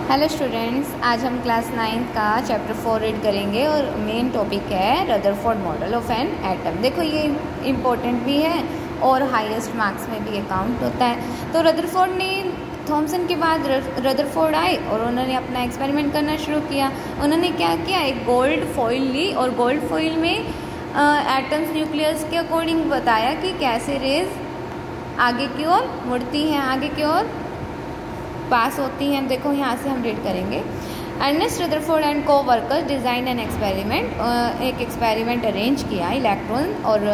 Hello students, आज हम class 9 का चैप्टर 4 रीड करेंगे और मेन टॉपिक है Rutherford model of an atom. देखो ये इम्पोर्टेंट भी है और हाईएस्ट मार्क्स में भी ये काउंट होता है। तो रदरफोर्ड ने थॉमसन के बाद रदरफोर्ड आए और उन्होंने अपना एक्सपेरिमेंट करना शुरू किया। उन्होंने क्या किया, एक गोल्ड फॉइल ली और गोल्ड फॉइल में एटम्स न्यूक्लियस के अकॉर्डिंग बताया कि कैसे रेज आगे की ओर मुड़ती हैं, आगे की ओर पास होती हैं। देखो यहाँ से हम रीड करेंगे। अर्नेस्ट रदरफोर्ड एंड को वर्कर्स डिज़ाइन एन एक्सपेरिमेंट, एक एक्सपेरिमेंट अरेंज किया इलेक्ट्रॉन और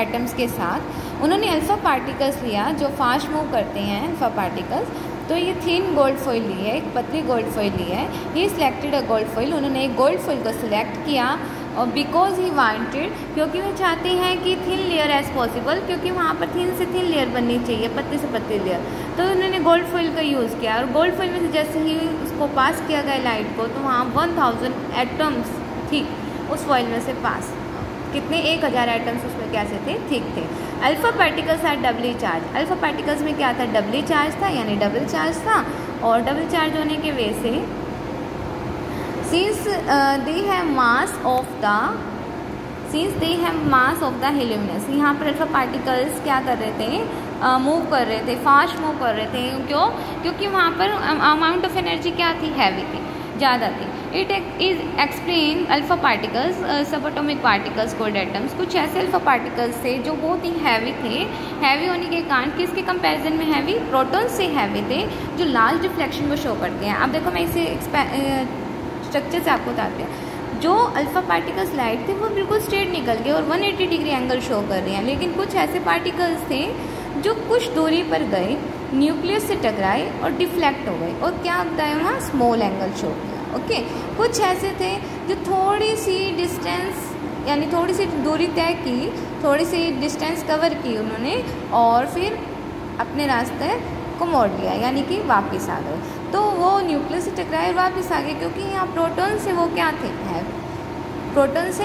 एटम्स के साथ। उन्होंने अल्फ़ा पार्टिकल्स लिया जो फास्ट मूव करते हैं, अल्फ़ा पार्टिकल्स। तो ये थिन गोल्ड फॉइल ली है, एक पतली गोल्ड फॉइल ली है। ही सिलेक्टेड अ गोल्ड फॉइल, उन्होंने एक गोल्ड फॉइल को सिलेक्ट किया और बिकॉज ही वांटेड, क्योंकि वो चाहते हैं कि थिन लेयर एज पॉसिबल, क्योंकि वहाँ पर थिन से थिन लेयर बननी चाहिए, पतली से पतली लेयर। तो उन्होंने गोल्ड फॉइल का यूज़ किया और गोल्ड फॉइल में से जैसे ही उसको पास किया गया लाइट को, तो वहाँ 1000 एटम्स थी उस फॉइल में से पास। कितने 1000 एटम्स उसमें कैसे थे, ठीक थे। Alpha particles are doubly charged, alpha particles में क्या था, डबली चार्ज था, यानी डबल चार्ज था। और डबल चार्ज होने के वजह से since they have mass of the हीलियमनेस, यहाँ पर अल्फा पार्टिकल्स क्या कर रहे थे, मूव कर रहे थे, फास्ट मूव कर रहे थे। क्यों? क्योंकि वहाँ पर अमाउंट ऑफ एनर्जी क्या थी, हैवी थी, ज़्यादा थी। It is explain alpha particles सब एटॉमिक पार्टिकल्स कोल्ड एटम्स, कुछ ऐसे अल्फा पार्टिकल्स थे जो बहुत ही हैवी थे। हैवी होने के कारण किसके कंपैरिजन में हैवी, प्रोटॉन से हैवी थे, जो लार्ज डिफ्लेक्शन को शो करते हैं। अब देखो मैं इसे स्ट्रक्चर से आपको बताते हैं। जो अल्फ़ा पार्टिकल्स लाइट थे वो बिल्कुल स्ट्रेट निकल गए और 180 डिग्री एंगल शो कर रहे हैं, लेकिन कुछ ऐसे पार्टिकल्स थे जो कुछ दूरी पर गए, न्यूक्लियस से टकराए और डिफ्लेक्ट हो गए, और क्या होता है वहाँ, स्मॉल एंगल शो किया। ओके, कुछ ऐसे थे जो थोड़ी सी डिस्टेंस, यानी थोड़ी सी दूरी तय की, थोड़ी सी डिस्टेंस कवर की उन्होंने, और फिर अपने रास्ते को मोड़ लिया, यानी कि वापस आ गए। तो वो न्यूक्लियस से टकराए और वापस आ गए, क्योंकि यहाँ प्रोटॉन से वो क्या थे, है प्रोटॉन से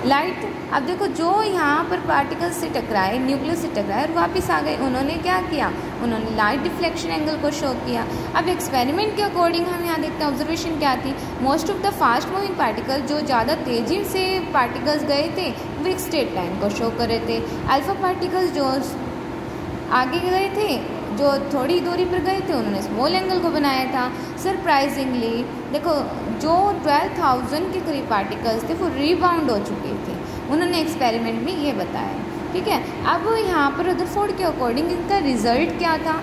लाइट। अब देखो जो यहाँ पर पार्टिकल्स से टकराए, न्यूक्लियस से टकराए और वापस आ गए, उन्होंने क्या किया, उन्होंने लाइट डिफ्लेक्शन एंगल को शो किया। अब एक्सपेरिमेंट के अकॉर्डिंग हम यहाँ देखते हैं ऑब्जर्वेशन क्या थी। Most of the fast moving particle, जो ज़्यादा तेज़ी से पार्टिकल्स गए थे, वो एक स्ट्रेट लाइन को शो कर रहे थे। अल्फा पार्टिकल्स जो आगे गए थे, जो थोड़ी दूरी पर गए थे, उन्होंने स्मॉल एंगल को बनाया था। सरप्राइजिंगली देखो जो 12,000 के करीब पार्टिकल्स थे वो रीबाउंड हो चुके थे, उन्होंने एक्सपेरिमेंट में ये बताया। ठीक है, अब यहाँ पर रदरफोर्ड के अकॉर्डिंग इनका रिजल्ट क्या था।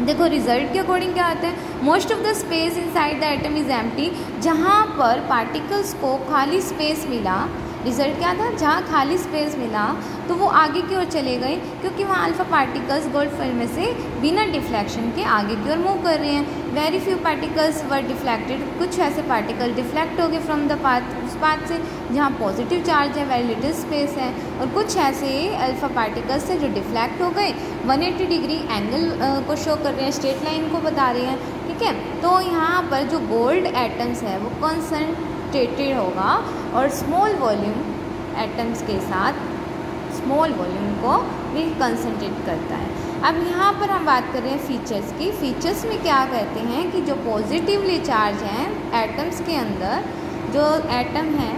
देखो रिजल्ट के अकॉर्डिंग क्या आता है, most of the space inside the atom is empty, जहाँ पर पार्टिकल्स को खाली स्पेस मिला। रिजल्ट क्या था, जहाँ खाली स्पेस मिला तो वो आगे की ओर चले गए, क्योंकि वहाँ अल्फा पार्टिकल्स गोल्ड फॉइल में से बिना डिफ्लेक्शन के आगे की ओर मूव कर रहे हैं। वेरी फ्यू पार्टिकल्स वर डिफ्लेक्टेड, कुछ ऐसे पार्टिकल डिफ्लेक्ट हो गए फ्रॉम द पाथ, उस पाथ से जहाँ पॉजिटिव चार्ज है, वेरी लिटिल स्पेस है, और कुछ ऐसे अल्फा पार्टिकल्स थे जो डिफ्लेक्ट हो गए, 180 डिग्री एंगल को शो कर रहे हैं, स्ट्रेट लाइन को बता रहे हैं। ठीक है, तो यहाँ पर जो गोल्ड एटम्स है वो कंसंट्रेटेड होगा और स्मॉल वॉल्यूम एटम्स के साथ स्मॉल वॉल्यूम को भी कंसंट्रेट करता है। अब यहाँ पर हम बात कर रहे हैं फीचर्स की। फीचर्स में क्या कहते हैं कि जो पॉजिटिवली चार्ज हैं एटम्स के अंदर, जो एटम है,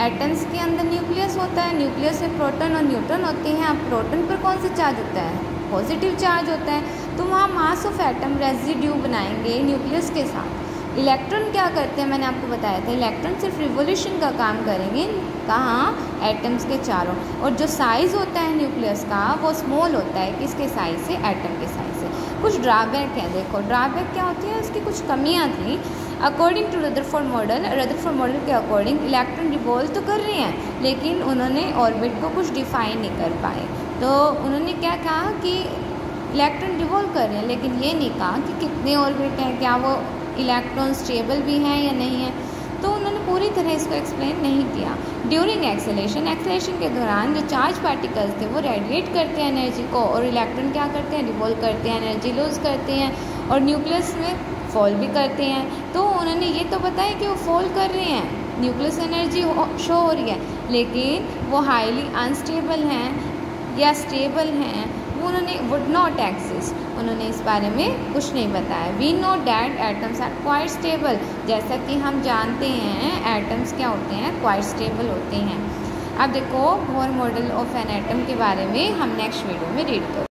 एटम्स के अंदर न्यूक्लियस होता है, न्यूक्लियस में प्रोटॉन और न्यूट्रॉन होते हैं। अब प्रोटॉन पर कौन सा चार्ज होता है, पॉजिटिव चार्ज होता है, तो वहाँ मास ऑफ एटम रेजिड्यू बनाएंगे न्यूक्लियस के साथ। इलेक्ट्रॉन क्या करते हैं, मैंने आपको बताया था, इलेक्ट्रॉन सिर्फ रिवोल्यूशन का काम करेंगे, कहाँ, एटम्स के चारों। और जो साइज़ होता है न्यूक्लियस का वो स्मॉल होता है, किसके साइज़ से, एटम के साइज़ से। कुछ ड्रॉबैक हैं, देखो ड्रॉबैक क्या होती है, उसकी कुछ कमियाँ थी। अकॉर्डिंग टू रदरफोर्ड मॉडल के अकॉर्डिंग इलेक्ट्रॉन रिवॉल्व तो कर रहे हैं, लेकिन उन्होंने ऑर्बिट को कुछ डिफाइन नहीं कर पाए। तो उन्होंने क्या कहा कि इलेक्ट्रॉन रिवॉल्व कर रहे हैं, लेकिन ये नहीं कहा कि कितने ऑर्बिट हैं, क्या वो इलेक्ट्रॉन स्टेबल भी हैं या नहीं है। तो उन्होंने पूरी तरह इसको एक्सप्लेन नहीं किया। ड्यूरिंग एक्सेलेरेशन के दौरान जो चार्ज पार्टिकल्स थे वो रेडिएट करते हैं एनर्जी को, और इलेक्ट्रॉन क्या करते हैं, रिवॉल्व करते हैं, एनर्जी लूज़ करते हैं, और न्यूक्लियस में फॉल भी करते हैं। तो उन्होंने ये तो बताया कि वो फॉल कर रहे हैं, न्यूक्लियस एनर्जी शो हो रही है, लेकिन वो हाईली अनस्टेबल हैं या स्टेबल हैं, उन्होंने वुड नॉट एग्जिस्ट, उन्होंने इस बारे में कुछ नहीं बताया। We know that atoms are quite stable, जैसा कि हम जानते हैं एटम्स क्या होते हैं, क्वाइट स्टेबल होते हैं। अब देखो Bohr model of an atom के बारे में हम नेक्स्ट वीडियो में रीड करेंगे।